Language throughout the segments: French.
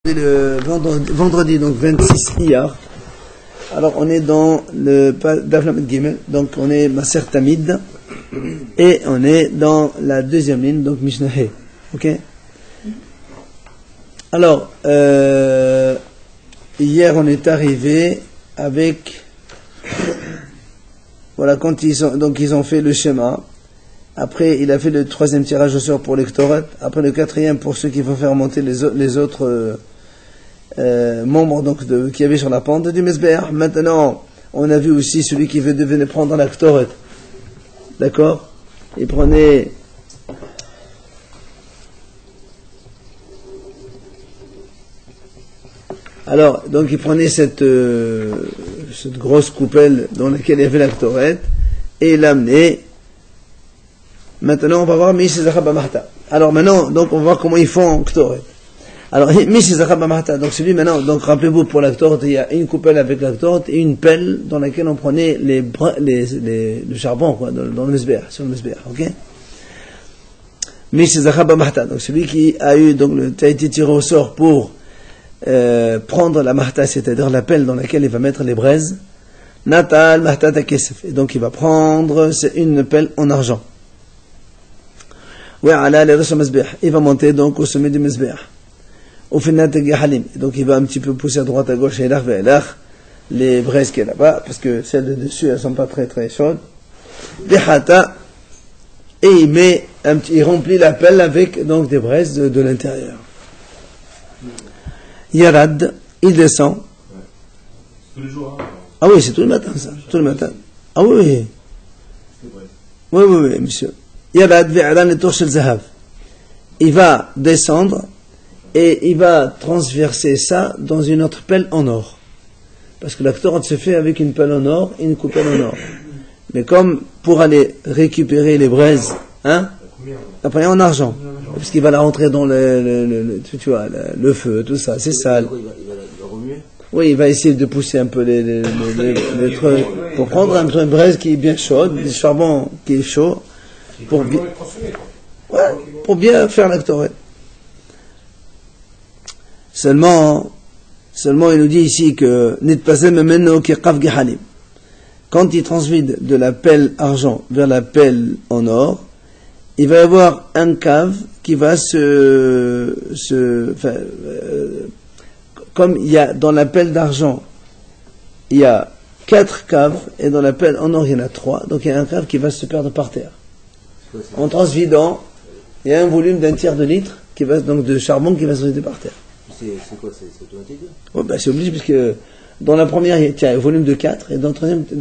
Le vendredi, donc 26 Iyar. Alors on est dans le Daf Lamed Gimel, donc on est Maser Tamid et on est dans la deuxième ligne, donc Mishnah He. Ok. Alors hier on est arrivé avec voilà quand ils ont fait le schéma. Après il a fait le troisième tirage au sort pour les Ktoret. Après le quatrième pour ceux qui vont faire monter les autres membres donc qu'il y avait sur la pente du Mesbéach. Maintenant, on a vu aussi celui qui devait prendre la Ktoret. D'accord? Il prenait alors, donc il prenait cette grosse coupelle dans laquelle il y avait la Ktoret et il l'amenait. Maintenant, on va voir alors maintenant, donc on va voir comment ils font en Ktoret. Alors, donc celui maintenant, donc rappelez-vous, pour la Ktoret, il y a une coupelle avec la Ktoret et une pelle dans laquelle on prenait le charbon, quoi, dans le Mesbéach, sur le Mesbéach, ok? Donc celui qui a eu, donc, a été tiré au sort pour prendre la mahta, c'est-à-dire la pelle dans laquelle il va mettre les braises, Natal mahta takesef, et donc il va prendre une pelle en argent. Il va monter donc au sommet du Mesbéach. Donc il va un petit peu pousser à droite à gauche et les braises qui est là-bas, parce que celles de dessus elles sont pas très très chaudes. Et il remplit la pelle avec donc des braises de l'intérieur. Yarad, il descend. Tous les jours, hein. Ah oui, c'est tout le matin ça, tout le matin. Ah oui. Oui, monsieur. Yarad ve'adan le torche zahav. Il va descendre et il va transverser ça dans une autre pelle en or. Parce que la Ktoret se fait avec une pelle en or et une coupelle en or. Mais comme pour aller récupérer les braises, hein, la première en argent. Parce qu'il va la rentrer dans tu vois, le feu, tout ça, c'est sale. Il va remuer. Oui, il va essayer de pousser un peu les trucs pour prendre un peu de braise qui est bien chaude, du charbon qui est chaud, pour bien faire la Ktoret. Seulement, il nous dit ici que quand il transvide de la pelle argent vers la pelle en or, il va y avoir un cave qui va comme il y a dans la pelle d'argent, il y a 4 caves, et dans la pelle en or, il y en a 3, donc il y a un cave qui va se perdre par terre. En transvidant, il y a un volume d'un tiers de litre donc de charbon qui va se vider par terre. C'est quoi? C'est automatique? Ouais, c'est obligé, parce que dans la première, il y a un volume de 4, et dans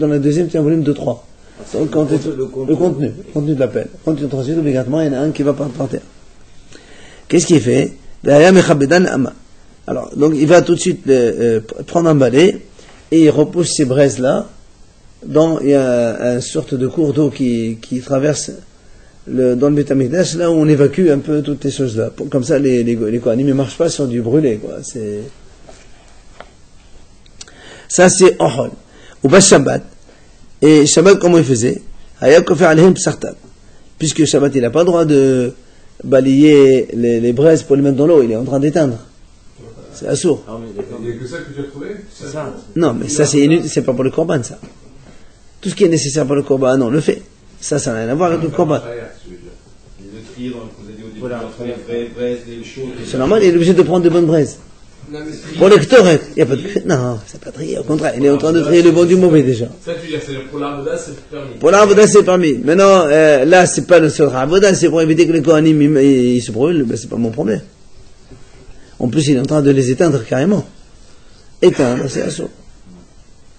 la deuxième, il y a un volume de 3. Donc, le contenu de la pelle. Quand tu transvides, obligatoirement, il y en a un qui va par terre. Qu'est-ce qu'il fait? Alors, donc, il va tout de suite prendre un balai, et il repousse ces braises-là, il y a une sorte de cours d'eau qui traverse dans le Beit Hamikdash, là où on évacue un peu toutes ces choses-là. Comme ça, les Kohanim ne marchent pas sur du brûlé, quoi. Ça, c'est Ohol. Ou bas Shabbat. Et Shabbat, comment il faisait? Puisque Shabbat, il n'a pas le droit de balayer les braises pour les mettre dans l'eau, il est en train d'éteindre. C'est assourd. Il n'y a que ça que tu as trouvé? C'est ça. Non, mais ça, c'est inutile, c'est pas pour le korban, ça. Tout ce qui est nécessaire pour le korban, non, on le fait. Ça n'a rien à voir avec le korban. C'est normal, il est obligé de prendre de bonnes braises. Pour les Ktoret, il n'y a pas de... Non, c'est pas trié, au contraire, il est en train de trier le bon du mauvais déjà. Ça, tu dis, pour l'Avoda, c'est permis. Pour l'Avoda, c'est permis. Maintenant, là, c'est pas le seul Avoda, c'est pour éviter que les Kohanim ils se brûlent, ben, c'est pas mon problème. En plus, il est en train de les éteindre carrément. Éteindre, c'est assaut.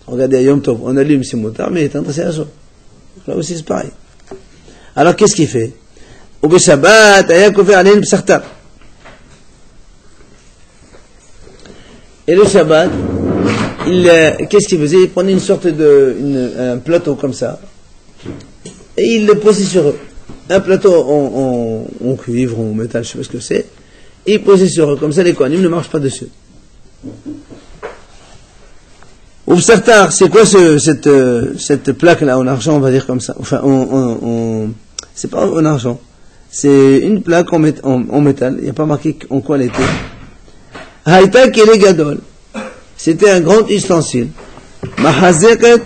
Regardez à Yom Tov, on allume ses motards, mais éteindre, c'est assaut. Là aussi, c'est pareil. Alors, qu'est-ce qu'il fait? Au Shabbat, et le Shabbat, qu'est-ce qu'il faisait? Il prenait une sorte un plateau comme ça, et il le posait sur eux. Un plateau en cuivre, en métal, je sais pas ce que c'est, et il posait sur eux. Comme ça, les Kohanim ne marchent pas dessus. Ou Sartar, c'est quoi cette plaque-là en argent, on va dire comme ça? Enfin, c'est pas en argent. C'est une plaque en métal. Il n'y a pas marqué en quoi elle était. Haïta Kele Gadol. C'était un grand ustensile. Mahazeket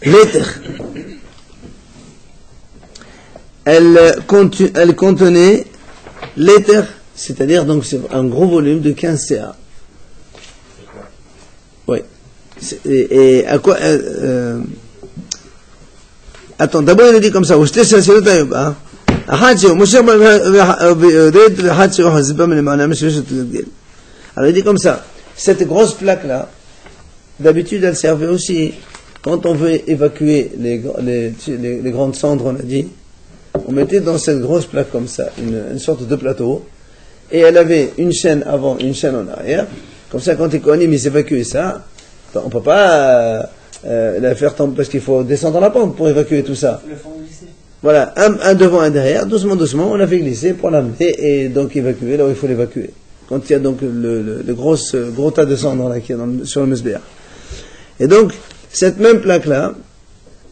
Leter. Elle contenait l'éther, c'est-à-dire donc c'est un gros volume de 15 CA. Oui. Et à quoi attends, d'abord il a dit comme ça. Alors il dit comme ça. Cette grosse plaque là, d'habitude elle servait aussi quand on veut évacuer les grandes cendres, on a dit. On mettait dans cette grosse plaque comme ça, une sorte de plateau, et elle avait une chaîne avant, une chaîne en arrière. Comme ça, quand les Kohanim ils évacuaient ça, on ne peut pas la faire tomber, parce qu'il faut descendre la pente pour évacuer tout ça. Voilà, un devant, un derrière, doucement, on a fait glisser pour l'amener et donc évacuer là où il faut l'évacuer. Quand il y a donc le gros tas de cendres là qui est sur le Mesbéach. Et donc, cette même plaque là,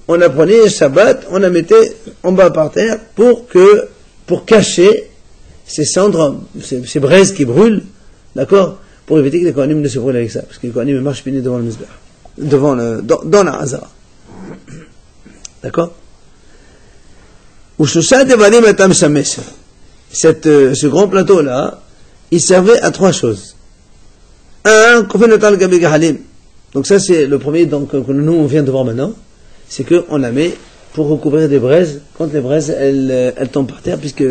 on la prenait Shabbat, on la mettait en bas par terre pour cacher ces cendres, ces braises qui brûlent, d'accord, pour éviter que les Kohanim ne se brûlent avec ça, parce que les Kohanim marchent pieds nus devant le Mizbeach, dans la Hazara. D'accord? Ce grand plateau là, il servait à 3 choses. Un, donc ça c'est le premier donc, que nous on vient de voir maintenant. C'est qu'on la met pour recouvrir des braises, quand les braises, elles tombent par terre, puisque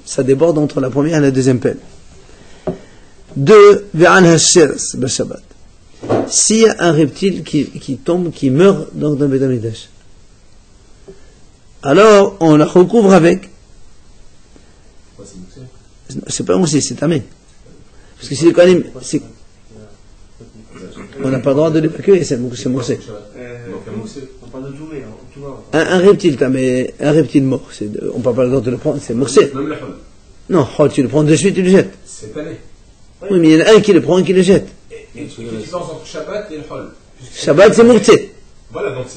ça déborde entre la première et la deuxième pelle. 2, s'il y a un reptile qui tombe, qui meurt donc dans le Beth Amikdash, alors on la recouvre avec. C'est pas moussé, c'est tamé. Parce que si les Kohanim, on n'a pas le droit de l'évacuer, c'est moussé. Un reptile, mais un reptile mort, on ne parle pas le droit de le prendre, c'est moussé. Non, tu le prends de suite, tu le jettes. C'est allé. Oui, mais il y en a un qui le prend et qui le jette. Et tu penses entre Shabbat et le Hol. Shabbat, c'est moussé. Voilà, donc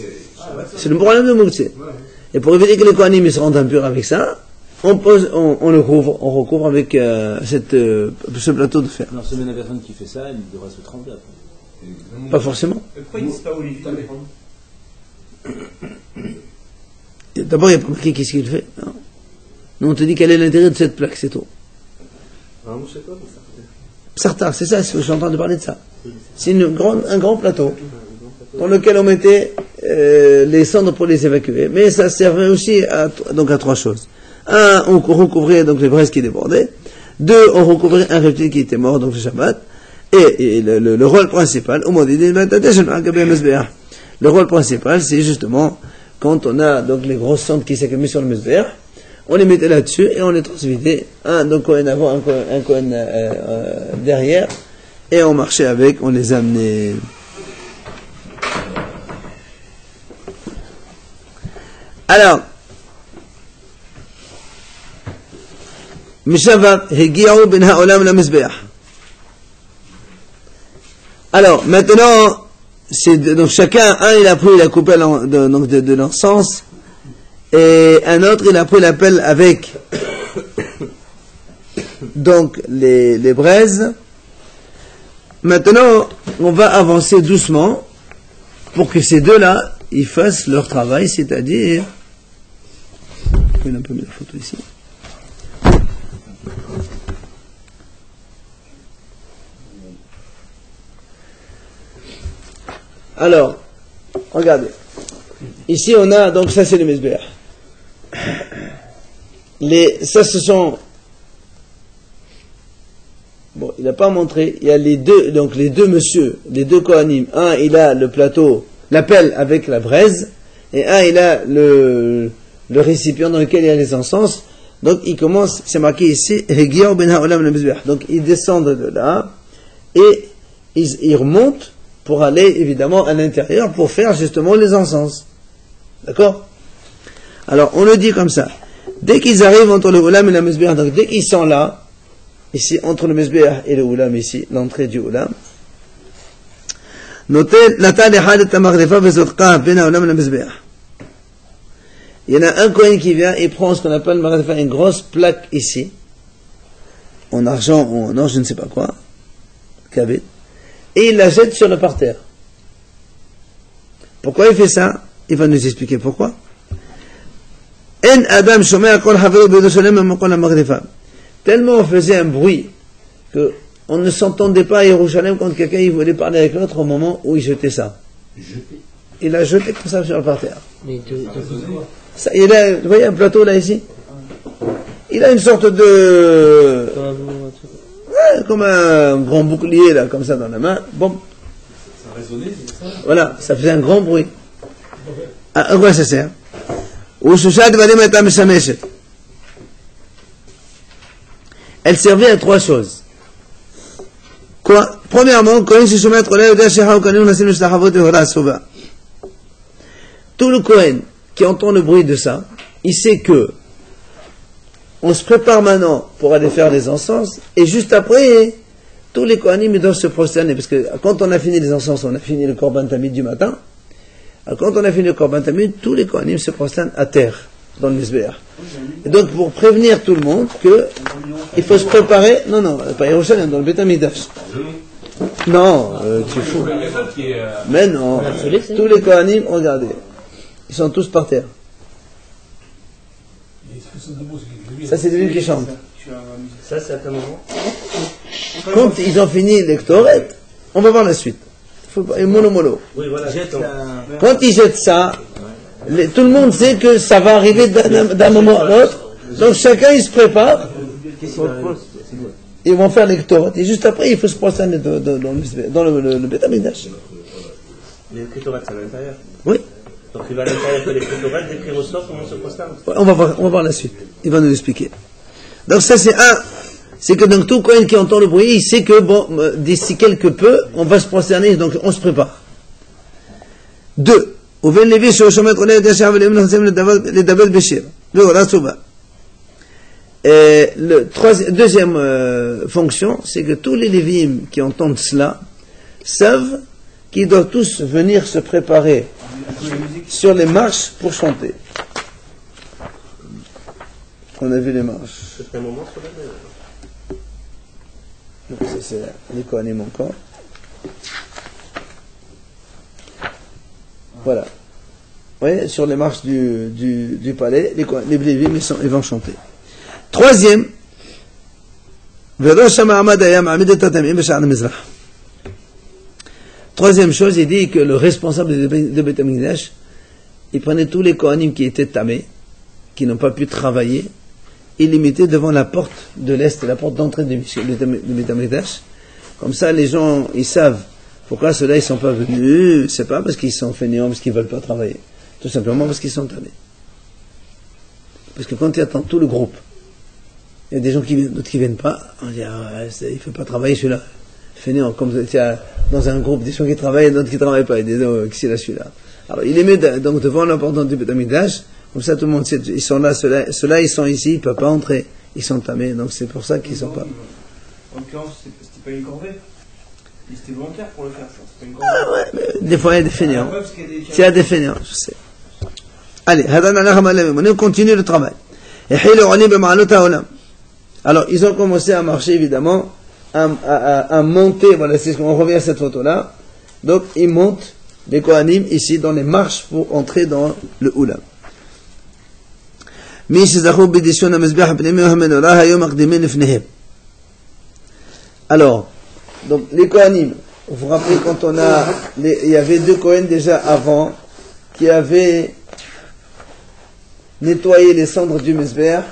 c'est le problème de moussé. Voilà. Et pour éviter que les Kohanim se rendent impurs avec ça, on recouvre avec ce plateau de fer. Non, c'est même la personne qui fait ça, elle devrait se trembler après. Pas forcément. Pourquoi ils disent pas Olivier? D'abord, il n'y a pas marqué qu'est-ce qu'il fait. Non. Nous, on te dit quel est l'intérêt de cette plaque, c'est tout. Sartar, c'est ça, je suis en train de parler de ça. C'est un grand plateau dans lequel on mettait les cendres pour les évacuer. Mais ça servait aussi à 3 choses. 1, on recouvrait donc les braises qui débordaient. 2, on recouvrait un reptile qui était mort, donc le Shabbat. Et le rôle principal, le rôle principal, c'est justement quand on a donc les grosses cendres qui s'accumulent sur le Mesbéach, on les mettait là-dessus et on les transmettait, un Kohen avant, un Kohen derrière, et on marchait avec, on les amenait. Alors, alors, maintenant, donc chacun, il a pris la coupelle de l'encens, et un autre, il a pris la pelle avec donc les braises. Maintenant, on va avancer doucement pour que ces deux-là, ils fassent leur travail, c'est-à-dire... Je vais un peu mettre la photo ici. Alors, regardez. Ici, on a, donc ça c'est le Mesbéach. Ça ce sont... Bon, il n'a pas montré. Il y a les deux messieurs, les deux Kohanim. Un, il a le plateau, la pelle avec la braise, et un, il a le récipient dans lequel il y a les encens. Donc, il commence, c'est marqué ici, donc, ils descendent de là, et ils remontent pour aller, évidemment, à l'intérieur, pour faire justement les encens. D'accord? Alors, on le dit comme ça. Dès qu'ils arrivent entre le Oulam et la Mesbéach, donc dès qu'ils sont là, ici, entre le Mesbéach et le Oulam, ici, l'entrée du Oulam, notez, il y en a un Kohen qui vient et prend ce qu'on appelle une grosse plaque ici, en argent ou en or, je ne sais pas quoi, kaved, et il la jette sur le parterre. Pourquoi il fait ça? Il va nous expliquer pourquoi. En Adam shomea kol havero b'Yerushalem mekol ha'magrifa. Tellement on faisait un bruit que on ne s'entendait pas à Jérusalem quand quelqu'un il voulait parler avec l'autre au moment où il jetait ça. Il a jeté comme ça sur le parterre. Ça, il a, vous voyez un plateau là ici? Il a une sorte de... Ouais, comme un grand bouclier là, comme ça dans la main. Bon. Ça résonnait, c'est ça? Voilà, ça faisait un grand bruit. À quoi ça sert? Elle servait à trois choses. Quoi? Premièrement, tout le Kohen qui entend le bruit de ça, il sait que on se prépare maintenant pour aller faire les encens, et juste après, tous les Kohanim ils doivent se prosterner, parce que quand on a fini les encens, on a fini le Korban Tamid du matin. Quand on a fini le Korban Tamid, tous les Kohanim se prosternent à terre, dans le Mizbeach. Et donc, pour prévenir tout le monde que il faut se préparer, non, pas Yerushalem, dans le Beit HaMikdash. Non, tu es fou. Mais non, tous les Kohanim, regardez, ils sont tous par terre. Ça, c'est lui qui chante. Ça, c'est à quel moment? Quand ils ont fini l'Ektoret, on va voir la suite. Mono. Oui, voilà. Quand ils jettent ça, tout le monde sait que ça va arriver d'un moment à l'autre. Donc chacun il se prépare. Ils vont faire l'Ektoret. Et juste après, il faut se prosterner dans le Beit HaMikdash. L'Ektoret, c'est à l'intérieur. Oui. Donc il va à l'intérieur de l'Ektoret, dès qu'il ressort, comment on se prosterne? On va voir la suite. Il va nous expliquer. Donc ça c'est un. C'est que donc tout Kohen qui entend le bruit, il sait que bon, d'ici quelque peu, on va se prosterner, donc on se prépare. 2. Deuxième fonction, c'est que tous les Lévim qui entendent cela savent qu'ils doivent tous venir se préparer sur les marches pour chanter. On a vu les marches. C'est un moment sur la main. Donc ça c'est les Kohanim encore. Voilà. Vous voyez, sur les marches du palais, les Lévim ils vont chanter. Troisième, troisième chose, il dit que le responsable de Beit HaMikdash, il prenait tous les Kohanim qui étaient tamés, qui n'ont pas pu travailler, il les mettait devant la porte de l'Est, la porte d'entrée du Beit HaMikdash. Comme ça, les gens, ils savent pourquoi ceux-là, ils ne sont pas venus. C'est pas parce qu'ils sont fainéants, parce qu'ils ne veulent pas travailler. Tout simplement parce qu'ils sont tamés. Parce que quand tu attends tout le groupe, il y a des gens qui viennent, d'autres qui ne viennent pas, on dit, il ne fait pas travailler celui-là. Fainéant, comme tu as dans un groupe des gens qui travaillent et d'autres qui ne travaillent pas, et des gens qui c'est là celui-là. Alors, il les met donc devant la porte du Beit HaMikdash. Comme ça, tout le monde sait, ils sont là, ceux-là, ils sont ici, ils ne peuvent pas entrer, ils sont tamés, donc c'est pour ça qu'ils ne sont pas. En l'occurrence, c'était pas une corvée. C'était volontaire pour le faire, ça. C'était une corvée. Ah ouais, mais des fois, il y a des fainéants. Il y a des fainéants, je sais. Allez, on continue le travail. Alors, ils ont commencé à marcher, évidemment, à monter, voilà, c'est ce qu'on revient à cette photo-là. Donc, ils montent, les Kohanim, ici, dans les marches pour entrer dans le Oulam. Alors, donc les Kohanim, vous vous rappelez quand il y avait deux Kohen déjà avant qui avaient nettoyé les cendres du Mizbeach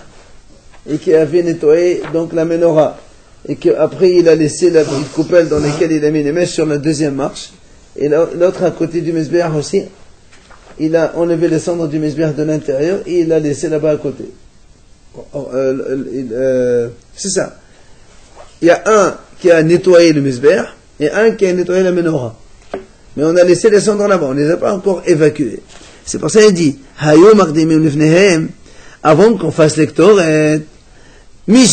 et qui avaient nettoyé donc la menorah, et qu'après il a laissé la petite coupelle dans laquelle il a mis les mèches sur la deuxième marche, et l'autre à côté du Mizbeach aussi. Il a enlevé les cendres du Mizbeach de l'intérieur et il l'a laissé là-bas à côté. C'est ça. Il y a un qui a nettoyé le Mizbeach et un qui a nettoyé la menorah. Mais on a laissé les cendres là-bas, on ne les a pas encore évacuées. C'est pour ça qu'il dit Hayo maqdimim lifnehem, avant qu'on fasse l'Ektoret. Donc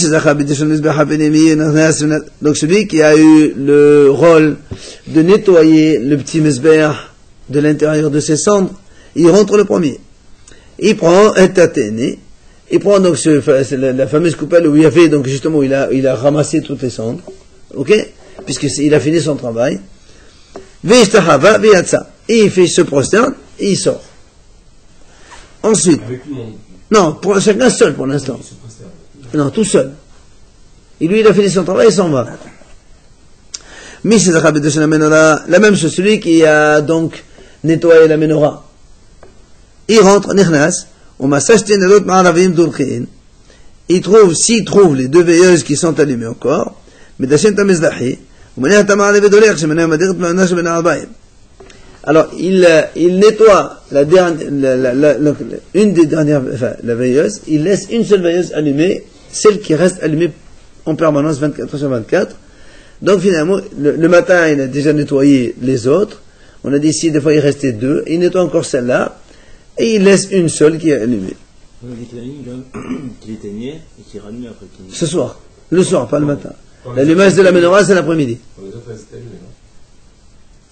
celui qui a eu le rôle de nettoyer le petit Mizbeach de l'intérieur de ses cendres, il rentre le premier. Il prend un taténé, il prend donc la fameuse coupelle où il y avait, donc justement, il a ramassé toutes les cendres, ok? puisqu'il a fini son travail. Ve'ishtahava ve'yatsa. Et il fait, se prosterne, et il sort. Ensuite, Avec tout le monde. non, pour chacun seul pour l'instant. Il se prosterne. Non, tout seul. Et lui, il a fini son travail, il s'en va. La même chose, celui qui a donc nettoyé la menorah. Il rentre, nichnas, il trouve, s'il trouve les deux veilleuses qui sont allumées encore, alors il nettoie une des dernières, enfin la veilleuse, il laisse une seule veilleuse allumée, celle qui reste allumée en permanence 24 sur 24. Donc finalement, le matin il a déjà nettoyé les autres, on a dit ici des fois il restait deux, il nettoie encore celle-là, et il laisse une seule qui est allumée. On a dit qu'il éteignait et qu'il rallumait après qu'il... Ce soir, le soir, pas le matin. L'allumage de la menorah, c'est l'après-midi. On les autres, elles étaient allumées, non?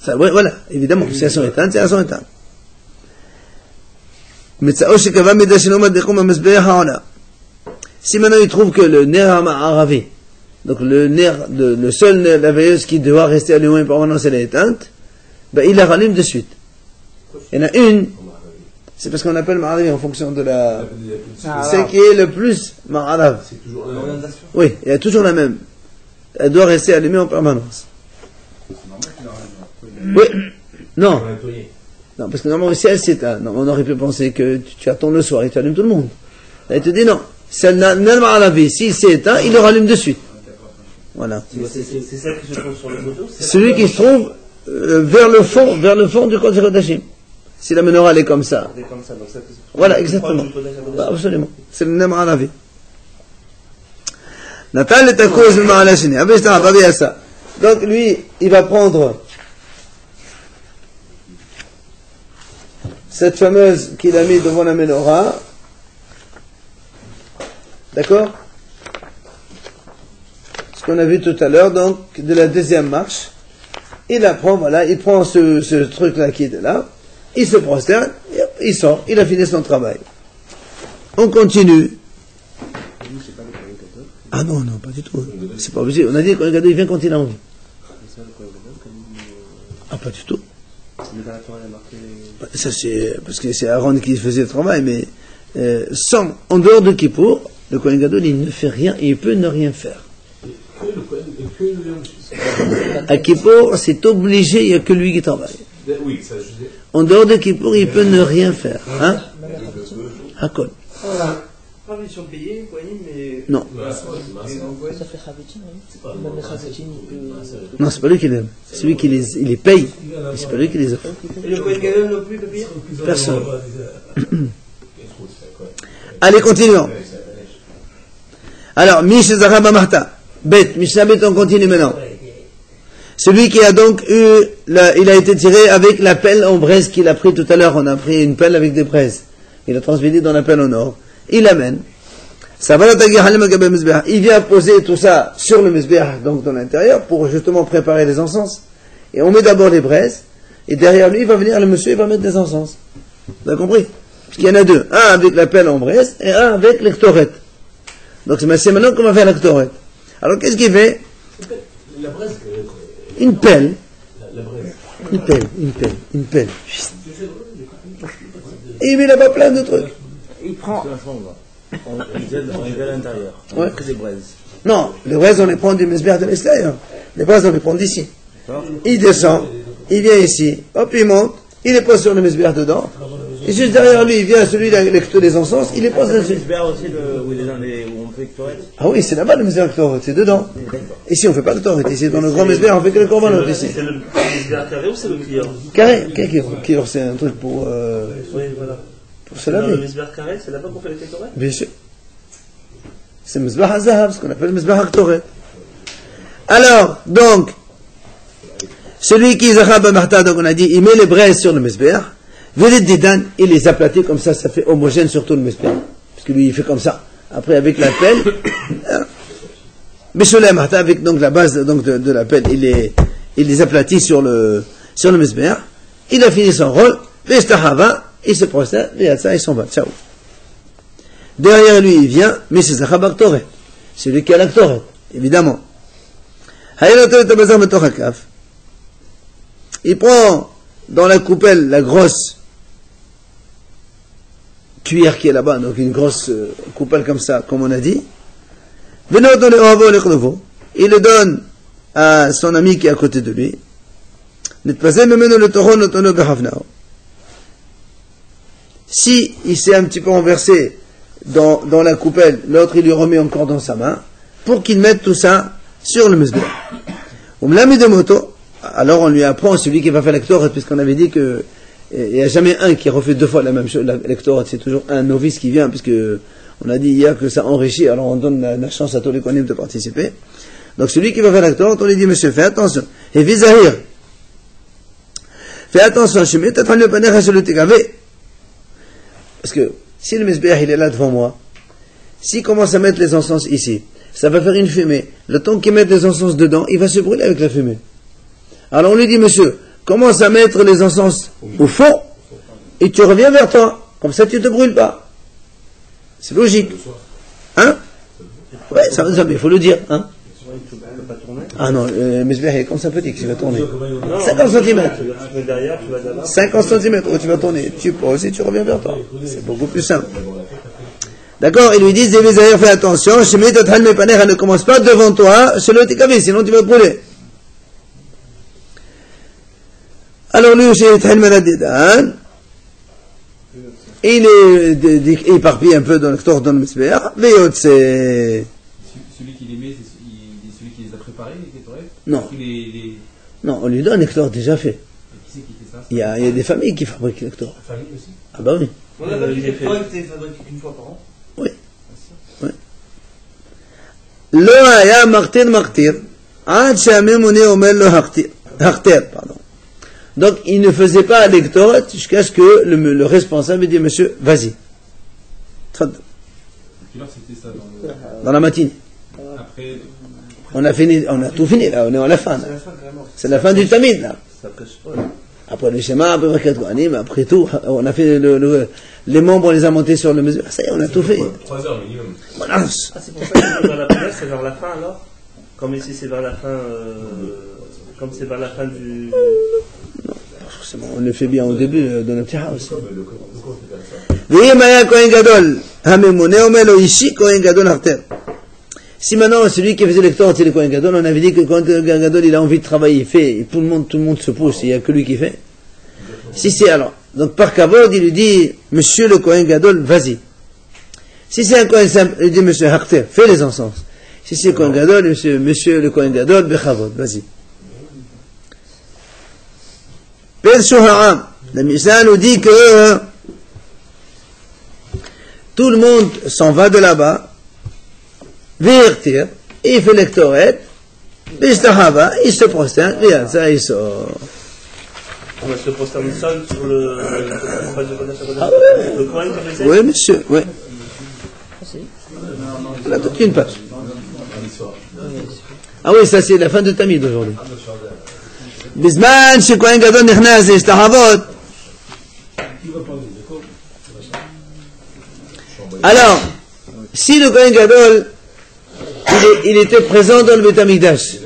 Ça, ouais, voilà, évidemment, si elles sont éteintes, elles sont éteintes. Si maintenant il trouve que le ner aravé, donc le seul ner, la veilleuse qui doit rester allumée en permanence, elle est éteinte, ben il la rallume de suite. Il y en a une, c'est parce qu'on appelle ma'aravi en fonction de la... C'est qui est le plus ma'arav. C'est toujours la même. Oui, il y a toujours la même. Elle doit rester allumée en permanence. Oui, non. On a nettoyé. Non, parce que normalement, si elle s'éteint, on aurait pu penser que tu attends le soir et tu allumes tout le monde. Là, il te dit non. Celle n'a pas à laver. S'il s'est éteint, il le rallume de suite. Voilà. C'est celle qui se trouve sur le photo. Celui qui se trouve vers le fond du Kodesh HaKodashim. Si la menorah elle est comme ça. C'est comme ça, donc celle qui se trouve Voilà, proche exactement. du Kodesh HaKodashim. Bah, absolument. C'est le Nema à laver. Natal est à cause de Ma'alashini. Donc lui, il va prendre cette fameuse qu'il a mis devant la menorah. D'accord? Ce qu'on a vu tout à l'heure, donc, de la deuxième marche. Il la prend, voilà, il prend ce truc-là qui est là, il se prosterne, il sort, il a fini son travail. On continue. Ah non, non, pas du tout. C'est pas obligé. On a dit que le gado, il vient quand il a envie. Ah, pas du tout. Ça, c'est, parce que c'est Aaron qui faisait le travail, mais, en dehors de Kippour, le Kohen Gadol, il ne fait rien et il peut ne rien faire. À Kippour, c'est obligé, il n'y a que lui qui travaille. Oui, ça, je sais. En dehors de Kippour, il peut ne rien faire. Hein? Hakol. Pas ils sont payés, mais. Non. Ça fait Chavetin, oui. Même les Chavetin, il peut... Non, c'est pas lui qui l'aime. C'est lui qui les paye. Mais c'est pas lui qui les offre. Et le Kohen Gadol non plus peut payer? Personne. Allez, continuons. Alors, Mish Zahaba Marta. Bête, Mishnah Bet, on continue maintenant. Celui qui a donc il a été tiré avec la pelle en braise qu'il a pris tout à l'heure. On a pris une pelle avec des braises. Il a transmis dans la pelle en or. Il l'amène. Il vient poser tout ça sur le mizbeach, donc dans l'intérieur, pour justement préparer les encens. Et on met d'abord les braises, et derrière lui, il va venir le monsieur, il va mettre des encens. Vous avez compris? Parce qu'il y en a deux. Un avec la pelle en braise, et un avec l'ectorette. Donc c'est maintenant qu'on va faire l'ectorette. Alors qu'est-ce qu'il fait? La braise. Une pelle. La braise. Une pelle. Et il met là-bas plein de trucs. Il prend... On est à l'intérieur. Ouais. Que des braises. Non, les braises, on les prend du mizbeach de l'extérieur. Les braises, on les prend d'ici. Il descend, il vient ici, hop, il monte, il les pose sur le mizbeach dedans. Et juste derrière lui, il vient celui avec des encens, il les pose dessus. aussi où il est dans les... où on fait Ktoret. Ah oui, c'est là-bas le mizbeach Ktoret, c'est dedans. Ici, on ne fait pas Ktoret. Ici, dans le grand mizbeach, on fait que le korbanot ici. C'est le mizbeach carré ou c'est le client? Carré, c'est un truc pour Oui, voilà. se Dans le laver. mizbeach carré, c'est là-bas qu'on fait les kétorets? Bien sûr. C'est le mizbeach HaZahav, ce qu'on appelle le mizbeach Ktoret. Alors, donc, celui qui Zahaba Marta, donc on a dit, il met les braises sur le mizbeach. Vélet Didan, il les aplatit comme ça fait homogène sur tout le mizbeach. Parce que lui, il fait comme ça. Après, avec la pelle, Besholem Marta, avec donc la base donc, de la pelle, il les aplatit sur le mizbeach. Il a fini son rôle. Vestahava, il se prosterne, il s'en va. Ciao. Derrière lui, il vient, mais c'est Zahaba Ktoret. C'est lui qui a la Ktoret, évidemment. Il prend dans la coupelle la grosse cuillère qui est là-bas, donc une grosse coupelle comme ça, comme on a dit. Il le donne à son ami qui est à côté de lui. Si il s'est un petit peu renversé dans la coupelle, l'autre il lui remet encore dans sa main, pour qu'il mette tout ça sur le mezbeach. Alors on lui apprend, celui qui va faire l'ektoret, puisqu'on avait dit que il n'y a jamais un qui refait deux fois la même chose, l'ektoret, c'est toujours un novice qui vient, puisque on a dit hier que ça enrichit, alors on donne la chance à tous les kohanim de participer. Donc celui qui va faire l'ektoret, on lui dit, monsieur, fais attention, et vizahir, fais attention, je mets peut-être le paner sur le tegavé, parce que si le mezbeach il est là devant moi, s'il commence à mettre les encens ici, ça va faire une fumée. Le temps qu'il mette les encens dedans, il va se brûler avec la fumée. Alors on lui dit, monsieur, commence à mettre les encens au fond, et tu reviens vers toi. Comme ça, tu ne te brûles pas. C'est logique. Hein? Ouais, ça, il faut le dire. Hein? Ah non, le mezbeach est comme ça petit, qu'il va tourner. 50 cm. 50 cm, où tu vas tourner. Tu poses et tu reviens vers toi. C'est beaucoup plus simple. D'accord, ils lui disent, fais attention, ne commence pas devant toi, sinon tu vas te brûler. Alors lui, il est éparpillé un peu dans le mezbeach, c'est... Celui qui les met, c'est celui qui les a préparés, les kétorets? Non. Non, on lui donne un hectare déjà fait. Et qui c'est qui fait ça? Il y a des familles qui fabriquent l'hectare. La famille aussi? Ah bah oui. On a pas dit que le kétorets était fabriqué qu'une fois par an. Oui. Lo haya martir martir, ad she'amemune omer lo harter, pardon. Donc il ne faisait pas l'hectare jusqu'à ce que le responsable dit, monsieur, vas-y. Quelle heure c'était ça Dans la matinée. Après, On a tout fini là, on est à la fin. Là. C'est la fin du tamid là. Après le schéma, après Birkat Kohanim, après tout, on a fait les membres, on les a montés sur le mesure. Ça y est, on a tout fait. 3 heures minimum. Voilà. Ah, c'est pour ça que vers la prière, c'est vers la fin alors? Comme ici c'est vers la fin, comme c'est vers la fin du... Non, forcément, on le fait bien au début de notre house. Le Si maintenant celui qui faisait l'hectare c'est le Kohen Gadol, on avait dit que quand le Kohen Gadol il a envie de travailler, il fait, et tout le monde se pousse, il n'y a que lui qui fait. Si c'est alors, donc par kavod il lui dit, monsieur le Kohen Gadol, vas-y. Si c'est un Kohen simple, il dit, monsieur Harter, fais les encens. Si c'est le Kohen Gadol, monsieur le Kohen Gadol, bechavod, vas-y. Per Shuha'am, la Mishnah nous dit que tout le monde s'en va de là-bas, Virtir, il fait l'hectorette, Bistahava, il se prosterne, et ça il sort. On va se prosterne seul sur le coin qui faisait. Oui, monsieur, oui. Là, toute une page. Ah oui, ça c'est la fin de Tamid aujourd'hui. Bisman, chez Kohen Gadol, Nechnas, et Stahavot. Alors, si le Kohen Gadol, il était présent dans le Beth Amikdash.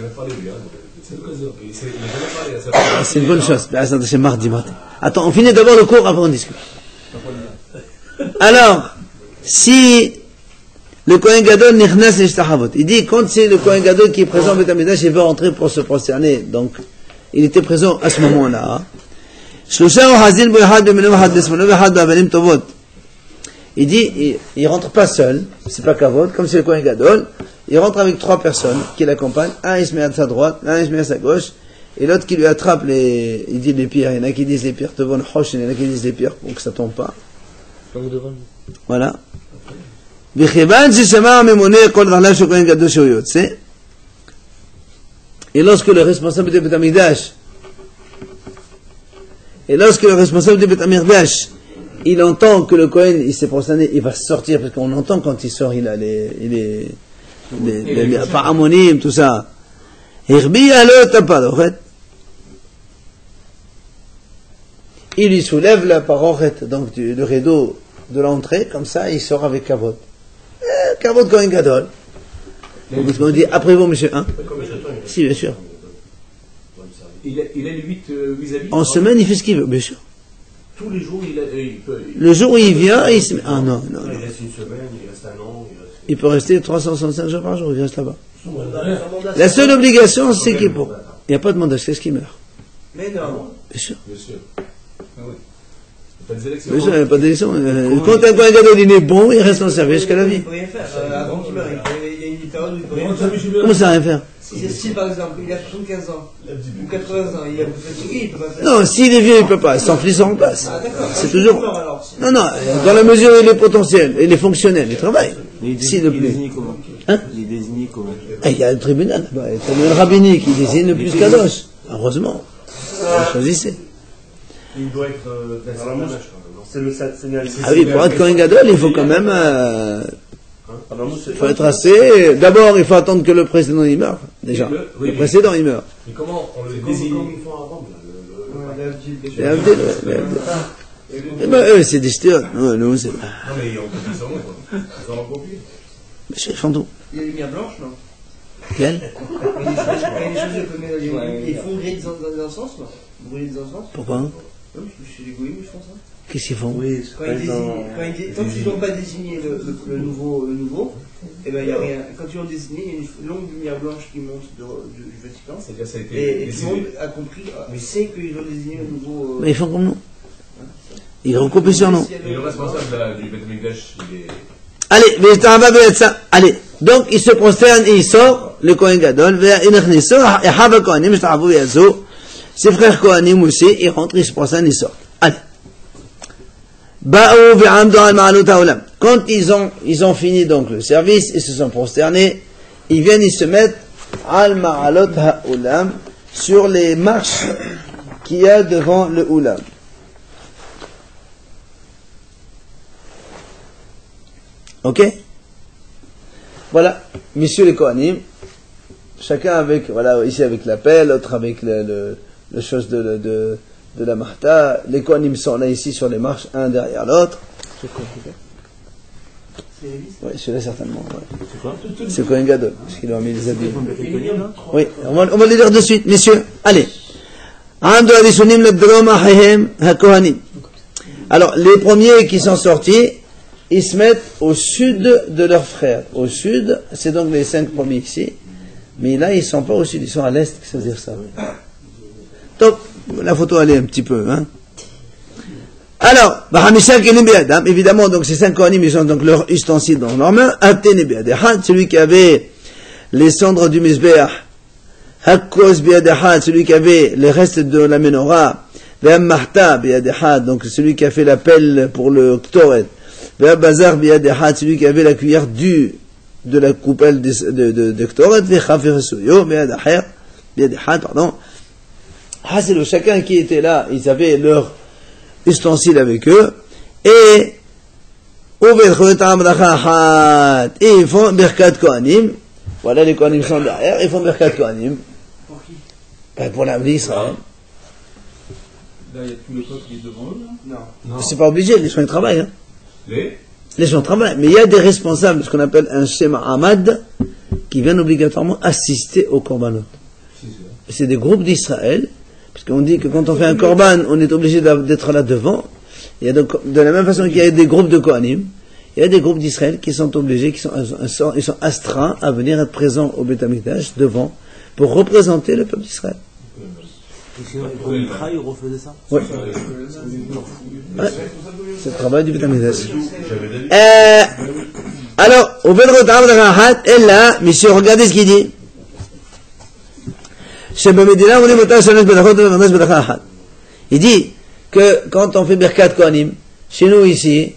C'est une bonne chose. C'est mardi matin. Attends, on finit d'abord le cours, après on discute. Alors, si le Kohen Gadol nichnas l'ishtahavot, il dit quand c'est le Kohen Gadol qui est présent au Beth Amikdash, il veut rentrer pour se prosterner. Donc, il était présent à ce moment-là. Il dit, il rentre pas seul, c'est pas kavod, comme c'est le Kohen Gadol, il rentre avec 3 personnes qui l'accompagnent, un il se met à sa droite, un il se met à sa gauche, et l'autre qui lui attrape il dit les pierres, il y en a qui disent les pierres devant le hosh, il y en a qui disent les pierres pour que ça tombe pas. Voilà. Et lorsque le responsable du Beth Amikdash, il entend que le Kohen, il s'est prosterné, il va sortir, parce qu'on entend quand il sort, il a les paramonim, tout ça. Il lui soulève la parochet, donc le rideau de l'entrée, comme ça, il sort avec kavod. Kavod Kohen Gadol. Parce qu'on dit, après vous, monsieur, hein? Si, bien sûr. Il a les 8 vis-à-vis. En semaine, il fait ce qu'il veut, bien sûr. Tous les jours, il peut. Le jour où il vient, il se met... Ah non, non, non. Il reste une semaine, il reste un an, il reste... Il peut rester 365 jours par jour, il reste là-bas. La seule obligation, c'est qu'il pour. Il n'y a pas de mandat, c'est ce qui meurt. Mais non. Bien sûr. Bien sûr. Ah oui. Il n'y a pas des élections. Bien sûr, il n'y a pas d'élection. Quand un Kohen Gadol il est bon, il reste en service jusqu'à la vie. Il peut rien faire. Avant qu'il meure, il y a une période où il peut rien Comment faire. ça, Michel? Comment ça, rien faire? Si par exemple, il a 75 ans, ou 80 ans, il a fatigué, il peut pas faire. Non, s'il est vieux, il ne peut pas. Son fils en place. Ah d'accord. C'est toujours. Mort, alors. Non, non, dans la mesure où il est potentiel, il est fonctionnel, il travaille. S'il ne Il est plaît. désigné comment? Hein? Il est désigné comment? Ah, il y a le tribunal là-bas. Il y a le tribunal rabbinique qui désigne le plus Kadosh. Heureusement. Vous choisissez. Il doit être d'un certain âge, quand même, non? C'est le signal. Ah oui, pour être Kohen Gadol, il faut quand même. Il Il faut être assez. D'abord, il faut attendre que le précédent il meure. Déjà. Oui, Le précédent il meurt. Mais comment on le désigne? Comme ils font avant, là, Les Avdil, les Avdil. Eh ben, eux, c'est des stiotes. Nous, c'est. Non, mais ils ont copié sur nous, quoi. Ils en ont copié. Monsieur Chantou. Il y a la lumière blanche, non? Quel? Quand il y a des choses, il peut mettre il faut brûler des encens, non? Brûler des encens? Pourquoi? Oui, chez les goïms, ils font ça. Qu'est-ce qu'ils font? Oui, Quand ils tant qu'ils n'ont pas désigné le nouveau, eh ben il n'y a rien. Quand ils l'ont désigné, il y a une longue lumière blanche qui monte du Vatican. C'est-à-dire, ça a été Et tout le monde décidé. a compris, sait qu'ils ont désigné le nouveau. Mais ils font comme nous. Ils recoupent sur nous. Et le responsable du Beth Amikdash, il est. Allez, mais ça va bien être ça. Allez. Donc, il se prosterne et il sort, le Kohen Gadol, vers Inachnisso, et Hava Kohanim, je t'avoue, Yazo. Ses frères Kohanim aussi, ils rentrent, ils se prosternent, ils sortent. Allez. Ba'ou ve'amdu al ma'alut ha'olam. Quand ils ont fini donc le service, ils se sont prosternés, ils viennent, ils se mettent al ma'alut ha'olam sur les marches qu'il y a devant le oulam. Ok? Voilà, messieurs les Kohanim, chacun avec, voilà, ici avec la pelle, l'autre avec le chose de la Martha. Les Kohanim sont là ici sur les marches, un derrière l'autre. Oui, celui-là certainement. Ouais. C'est quoi? C'est Kohen Gadol, parce qu'il a mis les habits. Oui, on va les dire de suite, messieurs. Allez. Alors, les premiers qui sont sortis, ils se mettent au sud de leurs frères. Au sud, c'est donc les 5 premiers ici. Mais là, ils ne sont pas au sud, ils sont à l'est, ça veut dire ça. Donc, la photo, elle est un petit peu, hein. Alors, évidemment, donc ces 5 Kohanim, ils ont donc leur ustensile dans leurs mains. Celui qui avait les cendres du Mizbeach. Hakkos biadehad, celui qui avait les restes de la menorah. Ve'ammahta biadehad, donc celui qui a fait la pelle pour le Ktoret. Ve'abazar biadehad, celui qui avait la cuillère de la coupelle de Ktoret. Ve'chaferesuyo biadehad, pardon. C'est le chacun qui était là, ils avaient leur ustensile avec eux. Et ils font Birkat Kohanim. Voilà, les Kohanim sont derrière, ils font Birkat Kohanim. Pour qui? Ben, pour l'Amli Israël. Là, il y a tout le peuple qui est devant eux, là. Non. C'est pas obligé, les gens travaillent. Hein. Les gens travaillent. Mais il y a des responsables, ce qu'on appelle un Shema Ahmad, qui viennent obligatoirement assister au Korbanot. C'est des groupes d'Israël, parce qu'on dit que quand on fait un Korban, on est obligé d'être là devant. Il y a donc, de la même façon qu'il y a des groupes de Kohanim, il y a des groupes d'Israël qui sont obligés, ils sont astreints à venir être présents au Beth Amikdash devant, pour représenter le peuple d'Israël. Et sinon, pour le Mitra, ils refaisaient ça? Oui. Ouais. C'est le travail du Beth Amikdash. Alors, au Beth Amikdash, elle là, monsieur, regardez ce qu'il dit. Il dit que quand on fait Birkat Kohanim, chez nous ici,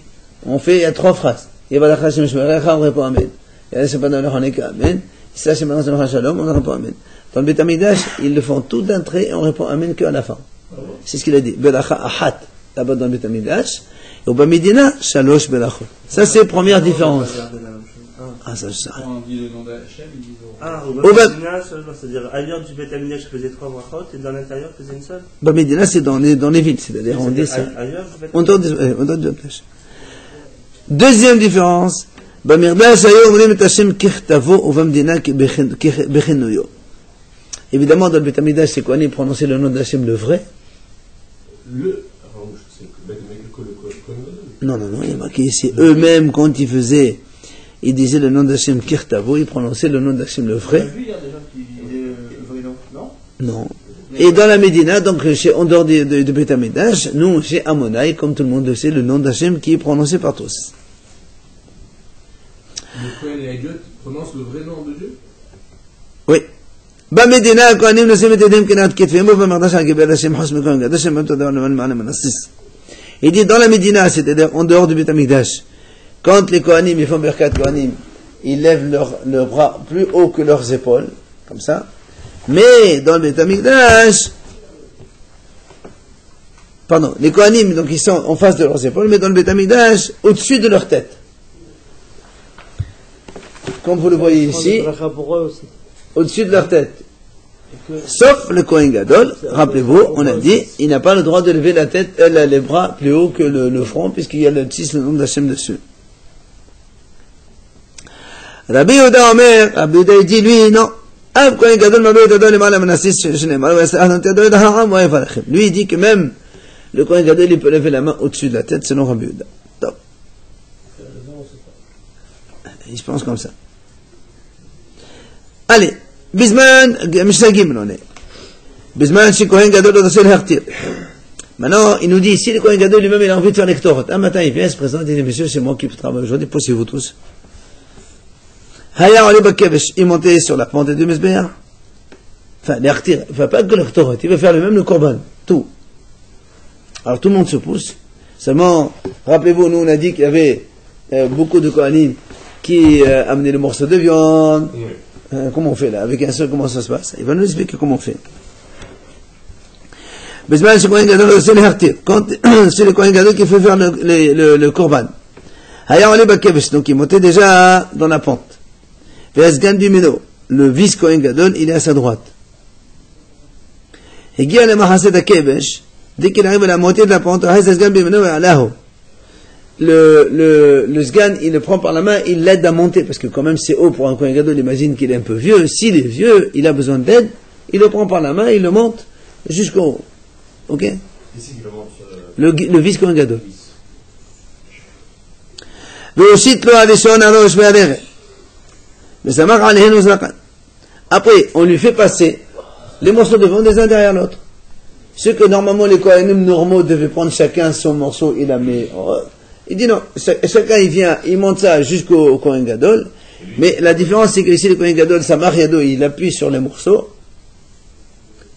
il y a 3 phrases. Il y a on répond Amen. Il y a Amen. Ça, c'est maintenant Shalom, on répond Amen. Dans le Beth Amikdash, ils le font tout d'un trait et on répond Amen qu'à la fin. C'est ce qu'il a dit. Belacha Ahat, là-bas dans le Beth Amikdash. Et au Bamidina, Shalosh Belachot. Ça, c'est la première différence. Ah, ça, je sais. Quand on dit le nom d'Hachem, ils disent Ah, au Bamidina, c'est-à-dire ailleurs du Beth Amikdash faisait 3 brachot et dans l'intérieur faisait une seule. Bamidina, c'est dans les villes, c'est-à-dire on dit ça. Ailleurs du Beth On donne du Amikdash. Deuxième différence. Bamirdash, ayo omrim et Hashem kirtavo ou Bamidina bechenuyo. Évidemment, dans le Beth Amikdash, c'est Kohanim prononçaient le nom d'Hachem le vrai. Non, il est marqué ici. Eux-mêmes, quand ils faisaient, ils disaient le nom d'Hachem Kirtavo, ils prononçaient le nom d'Hachem le vrai. On a vu, il y a des gens qui disaient le vrai nom, non? Non. Et dans la Médina, donc en dehors de Beth Amikdash, nous, chez Ammonai, comme tout le monde le sait, le nom d'Hachem qui est prononcé par tous. Le Kohen et Dieu prononcent le vrai nom de Dieu? Oui. במדינה הכהנים נושאים את ידיהם כנעת כתפיהם ובמקדש הקיבל השם חוץ מכהן קדוש שמם תודה למעלה מנסיס. Il dit dans la Médina, c'est-à-dire en dehors du Beth Amikdash, quand les Kohanim, ils font Birkat Kohanim, ils lèvent leurs bras plus haut que leurs épaules, comme ça. Mais dans le Beth Amikdash, pardon, les Kohanim, donc ils sont en face de leurs épaules, mais dans le Beth Amikdash, au-dessus de leur tête. Comme vous le voyez ici, au-dessus de leur tête. Sauf le Kohen Gadol, rappelez-vous, on a dit, il n'a pas le droit de lever la tête, les bras plus haut que le front, puisqu'il y a le nom d'Hachem dessus. Rabbi Yehuda Omer, Rabbi Yehuda dit, lui, non. Lui, il dit que même le Kohen Gadol, il peut lever la main au-dessus de la tête, selon Rabbi Yehuda. Donc, il se pense comme ça. Allez, Bisman, Mishagim, on est. Bisman, si Kohen Gadol doit se l'hartir. Maintenant, il nous dit, si le Kohen Gadol lui-même, il a envie de faire l'ektorot. Un matin, il vient, se présente, il dit, monsieur, c'est moi qui travaille aujourd'hui, poussez-vous tous. Haya, Ali Bakevesh, il montait sur la pente du Mesbéa. Enfin, l'hartir, il ne fait pas que l'ektorot, il veut faire le même le korban. Tout. Alors, tout le monde se pousse. Seulement, rappelez-vous, nous, on a dit qu'il y avait beaucoup de Kohanim qui amenaient le morceau de viande. Oui. Comment on fait là? Avec un seul, comment ça se passe? Il va nous expliquer comment on fait. Quand c'est le Kohen Gadol qui fait faire le korban. Donc il montait déjà dans la pente. Le vice Kohen Gadol, il est à sa droite. Dès qu'il arrive à la moitié de la pente, le sgan, il le prend par la main, il l'aide à monter, parce que quand même c'est haut pour un Kohen Gadol, imagine qu'il est un peu vieux. S'il est vieux, il a besoin d'aide, il le prend par la main, il le monte jusqu'au haut. Ok? Le vice Kohen Gadol. Après, on lui fait passer les morceaux de viande des uns derrière l'autre. Ce que normalement les Kohanim normaux devaient prendre chacun son morceau, il la met. Il dit non, chacun il vient, il monte ça jusqu'au Kohen Gadol, mais la différence c'est que ici le Kohen Gadol, sa mariado, il appuie sur les morceaux,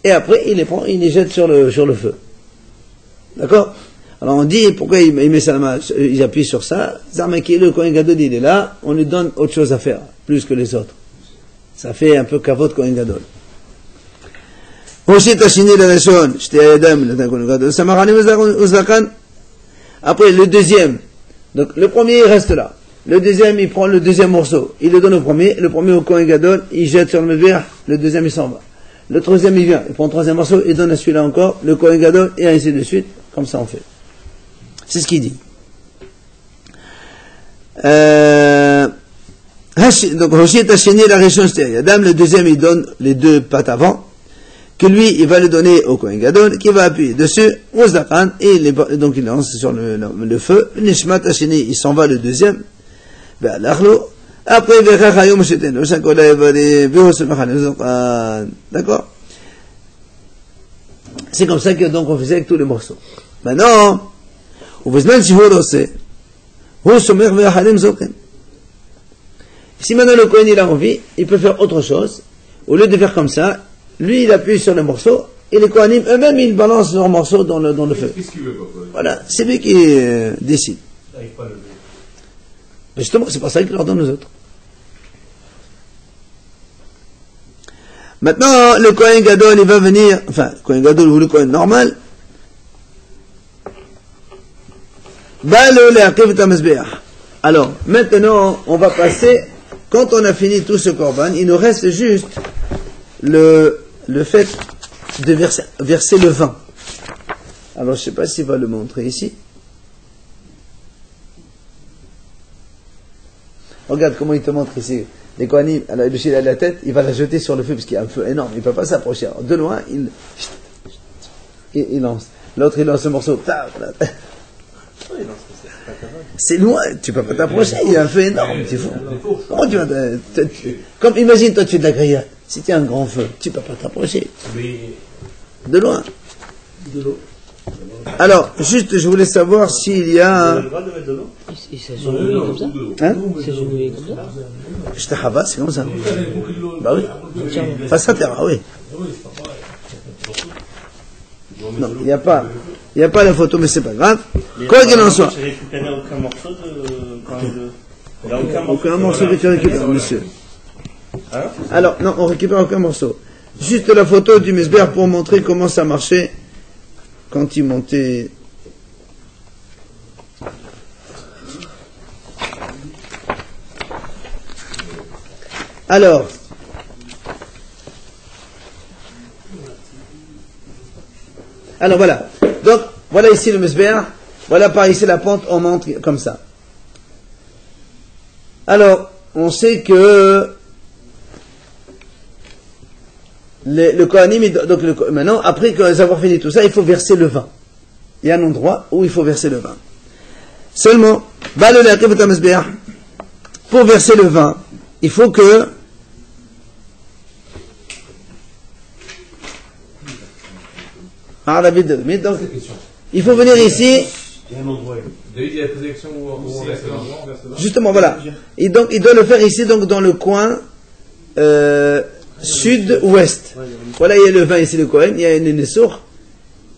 et après il les prend, il les jette sur le feu. D'accord? Alors on dit, pourquoi il met sa main, il appuie sur ça, le Kohen Gadol il est là, on lui donne autre chose à faire, plus que les autres. Ça fait un peu kavod Kohen Gadol. Après, le deuxième. Donc, le premier, il reste là. Le deuxième, il prend le deuxième morceau. Il le donne au premier. Le premier, au Kohen Gadol, il jette sur le verre. Le deuxième, il s'en va. Le troisième, il vient. Il prend le troisième morceau. Il donne à celui-là encore. Le Kohen Gadol, et ainsi de suite. Comme ça, on fait. C'est ce qu'il dit. Donc, Hoshit Hasheni, la région Adam, le deuxième, il donne les deux pattes avant. Que lui, il va le donner au Kohen Gadol, qui va appuyer dessus, et donc il lance sur le feu, Nishmat Hasheni, il s'en va le deuxième, après, d'accord? C'est comme ça que donc on faisait avec tous les morceaux. Maintenant, si maintenant le Kohen il a envie, il peut faire autre chose, au lieu de faire comme ça, lui, il appuie sur le morceau, et les Kohanim, eux-mêmes, ils balancent leur morceau dans le feu. Voilà, c'est lui qui décide. Justement, c'est pas ça qu'il leur donne aux autres. Maintenant, le Kohen Gadol, il va venir, enfin, le Kohen Gadol ou le Kohen normal, alors, maintenant, on va passer, quand on a fini tout ce korban, il nous reste juste le fait de verser le vin. Alors, je ne sais pas s'il va le montrer ici. Regarde comment il te montre ici. les Kohanim, alors le shil a la tête, il va la jeter sur le feu parce qu'il y a un feu énorme, il ne peut pas s'approcher. Alors, de loin, il lance. L'autre, il lance le morceau. C'est loin, tu peux pas t'approcher, il y a un feu énorme, c'est fou. Comment tu vas comme imagine, toi tu fais de la grillade, si tu as un grand feu, tu peux pas t'approcher. De loin. Alors, juste, je voulais savoir s'il y a un... Il s'est genouillé comme ça. Hein? Il s'est genouillé comme ça. Shtahaba, c'est comme ça. Bah oui. Face à terre, oui. Non, il n'y a pas la photo, mais c'est pas grave. Quoi qu'il en soit. J'ai récupéré aucun morceau de. Il n'y a Aucun morceau que tu récupères, monsieur. Hein? Alors, non, on récupère aucun morceau. Juste la photo du Mesber pour montrer comment ça marchait quand il montait. Alors, voilà. Donc, voilà ici le Mesber. Voilà par ici la pente, on monte comme ça. Alors, on sait que le Kohanim, donc maintenant, après avoir fini tout ça, il faut verser le vin. Il y a un endroit où il faut verser le vin. Seulement, pour verser le vin, il faut que donc, il faut venir ici. Justement, voilà. Et donc, il doit le faire ici, donc, dans le coin sud-ouest. Voilà, il y a le vin ici, le Kohen, il y a une Nessour.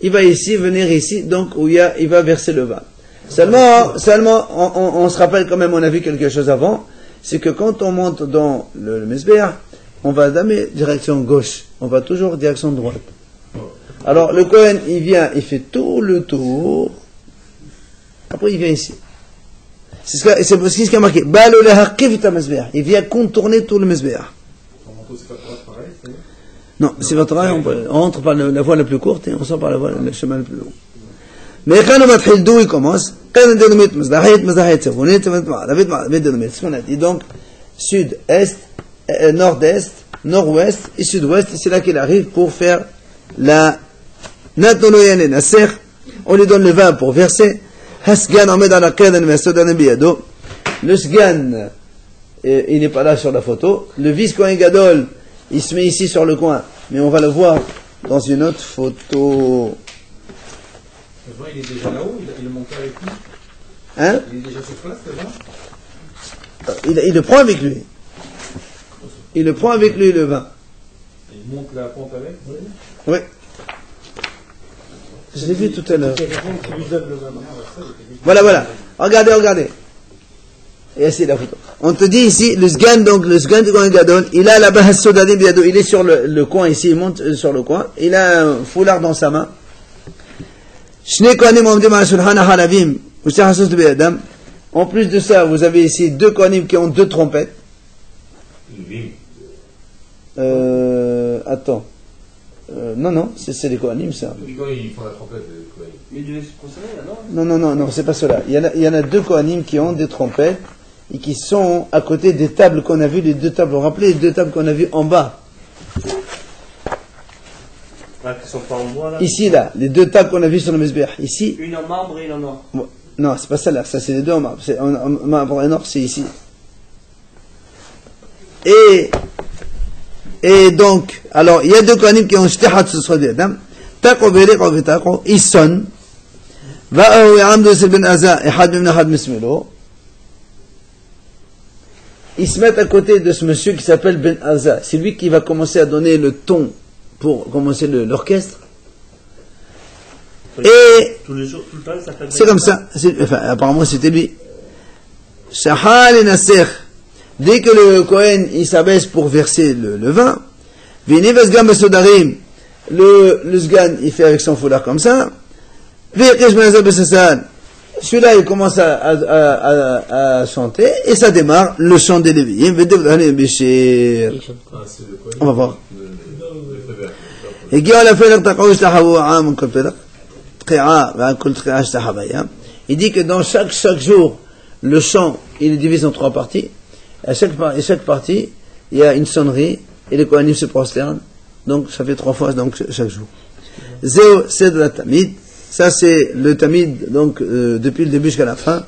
Il va ici, venir ici, donc, où il va verser le vin. Seulement, on se rappelle quand même, on a vu quelque chose avant, c'est que quand on monte dans le Mesber, on va jamais direction gauche, on va toujours direction droite. Alors, le Kohen, il vient, il fait tout le tour. Après, il vient ici. C'est ce qui a marqué. Il vient contourner tout le Mesber. Non, c'est votre travail, on entre par la voie la plus courte et on sort par le chemin le plus long. Mais quand on va d'où il commence, c'est ce qu'on a dit. Donc, sud-est, nord-est, nord-ouest et sud-ouest, c'est là qu'il arrive pour faire la on lui donne le vin pour verser. Le sgan, il n'est pas là sur la photo. Le vice-Kohen Gadol, il se met ici sur le coin, mais on va le voir dans une autre photo. Le vin, il est déjà là-haut, il est monté avec lui. Hein? Il est déjà sur place, le vin? Il le prend avec lui. Il le prend avec lui, le vin. Il monte la pente avec? Oui. Je l'ai vu tout à l'heure. Voilà. Regardez. Et ici la photo. On te dit ici, le sgan du Kohen Gadol, il a là-bas Sodadim Biado, il est sur le coin ici, il monte sur le coin, il a un foulard dans sa main. En plus de ça, vous avez ici deux Kohanim qui ont deux trompettes. Attends. Non, c'est les Kohanim, ça. Quand ils font la trompette, les Kohanim. Mais Dieu est concerné, là, non? Non, c'est pas cela. Il y en a deux Kohanim qui ont des trompettes et qui sont à côté des tables qu'on a vues, les deux tables. Vous vous rappelez les deux tables qu'on a vues en bas? Ah, qui sont pas en bois, là? Ici, là, les deux tables qu'on a vues sur le Mesber. Ici. Une en marbre et une en or. Non, c'est pas celle-là. Ça, c'est les deux en marbre. En marbre et en or, c'est ici. Et donc, alors, il y a deux Kohanim qui ont shtihat ce soit des dames. Taqo beriqo vitaqo, ils sonnent. Va'ahu ya'amdu sil ben Aza, ehad min ahad mismilo. Ils se mettent à côté de ce monsieur qui s'appelle Ben Aza. C'est lui qui va commencer à donner le ton pour commencer l'orchestre. Et tous les jours, tout le temps, il s'appelle. C'est comme ça. Enfin, apparemment, c'était lui. Shahal et Nasser. Dès que le Kohen il s'abaisse pour verser le vin, le sgan il fait avec son foulard comme ça. Celui-là il commence à chanter et ça démarre le chant des Lévi'im. On va voir. Il dit que dans chaque jour le chant il est divisé en trois parties. À chaque partie, il y a une sonnerie, et les Kohanim se prosternent, donc ça fait 3 fois donc, chaque jour. Zéo, c'est de la Tamid, ça c'est le Tamid, donc depuis le début jusqu'à la fin.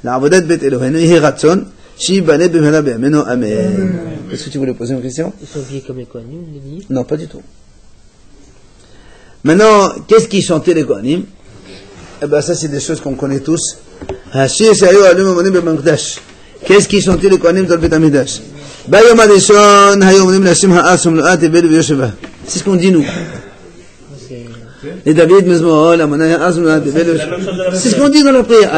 La Avodat Bet Elohenu, Yehi Ratzon, Shi Bane B'mela Be'ameno, Amen. Est-ce que tu voulais poser une question? Ils sont habillés comme les Kohanim, on l'a dit? Non, pas du tout. Maintenant, qu'est-ce qu'ils chantaient les Kohanim? Eh ben, ça, c'est des choses qu'on connaît tous. Qu'est-ce qu'ils chantaient les Kohanim dans le Beth Amidash? C'est ce qu'on dit nous. Les David, Mizmohol, Amonaya, Azm, c'est ce qu'on dit dans la prière.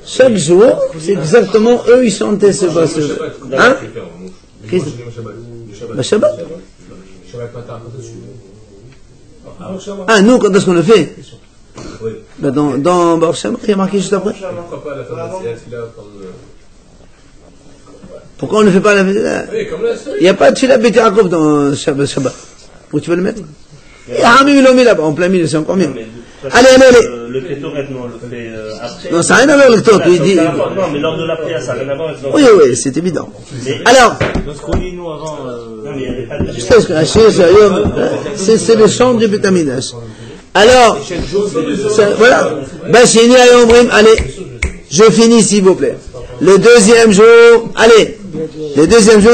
Chaque jour, c'est exactement eux, ils chantaient ce passage. Hein? Le Shabbat. Ah, nous, quand est-ce qu'on le fait? Ben dans Baruch Shabbat, il y a marqué juste après. Pourquoi on ne fait pas la Tefila? Il n'y a pas de Tefila Beit Yaakov dans Shabbat. Où tu veux le mettre? Hamim, il l'a mis là-bas, en plein milieu, c'est encore mieux. Allez. Le Kétoret, non, on le fait après. Non, ça n'a rien à voir avec le Kétoret, il dit. Non, mais lors de la prière, ça n'a rien à voir avec le Oui, c'est évident. Alors, c'est le chant du Beth Amidash. Alors, voilà. Allez, je finis s'il vous plaît. Le deuxième jour,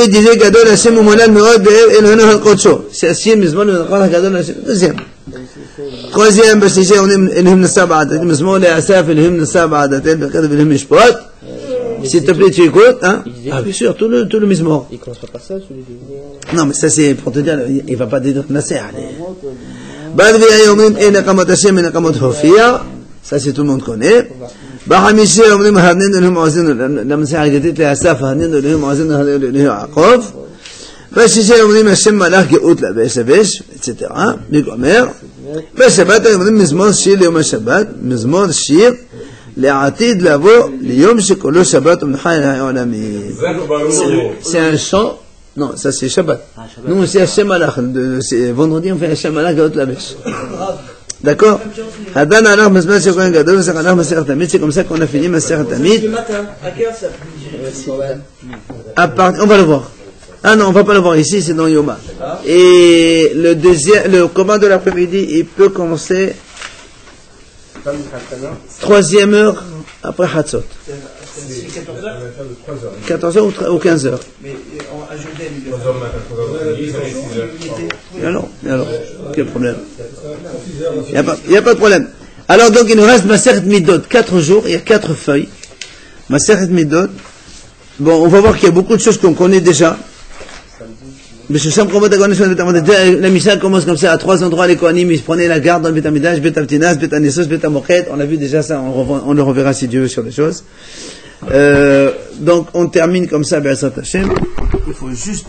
il disait Gadol Hashem Umonal Meod Be'er Elohenu HaKodsho. C'est Hashem Mizmor Menachal HaGadol Hashem. Deuxième. Troisième, בשלישי אומרים אלוהים נשא בעדתיל, מזמור לאסף אלוהים נשא בעדתיל, בכתב אלוהים משפט. S'il te plaît, tu écoutes, hein? Ah, bien sûr, tout le mizmor. Il commence pas par ça, celui de... Non, mais ça c'est pour te dire, il va pas dire Nasser. Badviya אומרים אין נקמות השם אין נקמות הופיע, ça c'est tout le monde connaît. בחמישי אומרים הרננו אלוהים עוזנו, למסע הגדית לאסף, הרננו אלוהים עוזנו, אלוהים יעקב. בשישי אומרים השם מלאך גאות לבש, etc. לגומר. בשבת אומרים מזמור שיר ליום השבת, מזמור שיר לעתיד לבוא ליום שכולו שבת ומנחה אל העולמי. C'est un chant, non, ça c'est Shabbat. Nous c'est Hashem Malach, vendredi on fait Hashem Malach Gaot Labesh. D'accord? Hadan alach mezman shekohen gadol, c'est alach Masechet Tamid, c'est comme ça qu'on a fini Masechet Tamid. Le matin, à quelle heure ça? On va le voir. Ah non, on va pas le voir ici, c'est dans Yoma. Et le combat de l'après-midi, il peut commencer 3e heure après Hatzot. 14h ou 15h. Mais à Jourdain, Et alors, quel problème? Il n'y a pas de problème. Alors donc il nous reste Masechet Midot, 4 jours, il y a 4 feuilles. Masechet Midot. Bon, on va voir qu'il y a beaucoup de choses qu'on connaît déjà. La Mishnah commence comme ça, à 3 endroits, les Kohanim, ils prenaient la garde dans le Beth Amidash, Beth Avtinas, Beth Anesos, Beth Amochet. On a vu déjà ça, on le reverra si Dieu veut sur les choses. Donc, on termine comme ça, Be'ezrat Hashem. Il faut juste